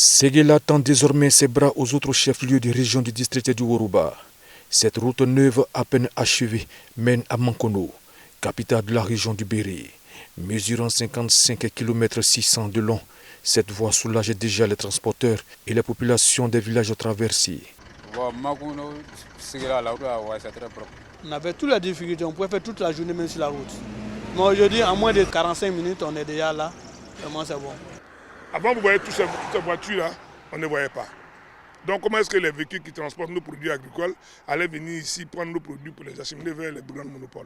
Séguéla tend désormais ses bras aux autres chefs-lieux des régions du district du Worouba. Cette route neuve, à peine achevée, mène à Mankono, capitale de la région du Béri. Mesurant 55 km 600 de long, cette voie soulage déjà les transporteurs et les populations des villages traversés. On avait toutes les difficultés, on pouvait faire toute la journée même sur la route. Mais aujourd'hui, en moins de 45 minutes, on est déjà là. Vraiment, c'est bon. Avant, vous voyez toutes ces voitures-là, on ne voyait pas. Donc, comment est-ce que les véhicules qui transportent nos produits agricoles allaient venir ici prendre nos produits pour les acheminer vers les grands monopoles?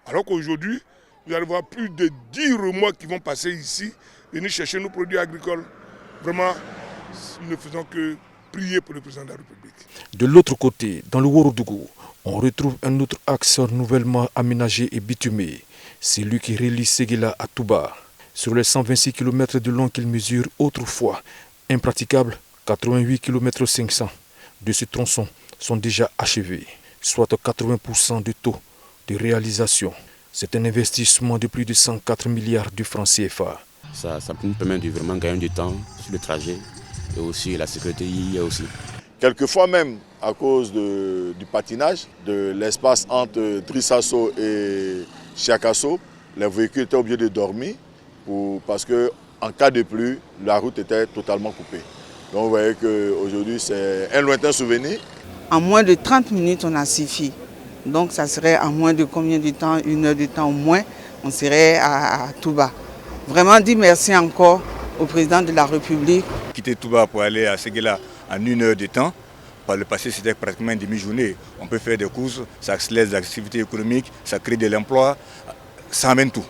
Alors qu'aujourd'hui, vous allez voir plus de 10 remorques qui vont passer ici, venir chercher nos produits agricoles. Vraiment, nous ne faisons que prier pour le président de la République. De l'autre côté, dans le Worodougou, on retrouve un autre axe nouvellement aménagé et bitumé. C'est lui qui relie Séguéla à Touba. Sur les 126 km de long qu'il mesure autrefois, impraticable, 88 km 500 de ce tronçon sont déjà achevés, soit 80% du taux de réalisation. C'est un investissement de plus de 104 milliards de francs CFA. Ça nous permet de vraiment gagner du temps sur le trajet et aussi la sécurité y est aussi. Quelquefois même, à cause du patinage, de l'espace entre Drissasso et Chiakasso, les véhicules étaient obligés de dormir parce qu'en cas de pluie, la route était totalement coupée. Donc vous voyez qu'aujourd'hui, c'est un lointain souvenir. En moins de 30 minutes, on a suffi. Donc ça serait en moins de combien de temps? 1 heure de temps au moins, on serait à Touba. Vraiment dire merci encore au président de la République. Quitter Touba pour aller à Séguéla en 1 heure de temps, par le passé c'était pratiquement une demi-journée. On peut faire des courses, ça accélère les activités économiques, ça crée de l'emploi, ça amène tout.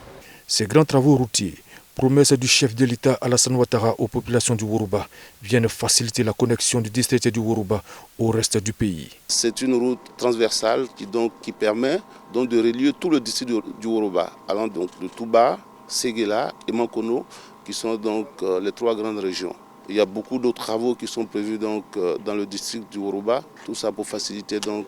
Ces grands travaux routiers, promesse du chef de l'État Alassane Ouattara aux populations du Worouba, viennent faciliter la connexion du district du Worouba au reste du pays. C'est une route transversale qui permet donc de relier tout le district du Worouba, allant donc de Touba, Séguéla et Mankono, qui sont donc les 3 grandes régions. Il y a beaucoup d'autres travaux qui sont prévus donc dans le district du Worouba, tout ça pour faciliter donc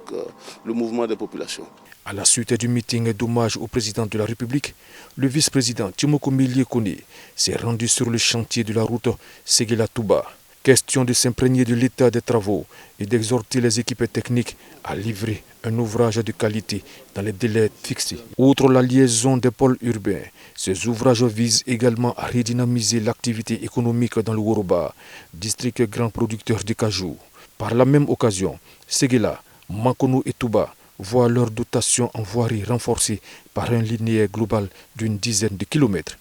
le mouvement des populations. À la suite du meeting d'hommage au président de la République, le vice-président Timoko Miliekone s'est rendu sur le chantier de la route Séguéla-Touba. Question de s'imprégner de l'état des travaux et d'exhorter les équipes techniques à livrer un ouvrage de qualité dans les délais fixés. Outre la liaison des pôles urbains, ces ouvrages visent également à redynamiser l'activité économique dans le Worouba, district grand producteur de cajou. Par la même occasion, Séguéla, Mankono et Touba voient leur dotation en voirie renforcée par un linéaire global d'une dizaine de kilomètres.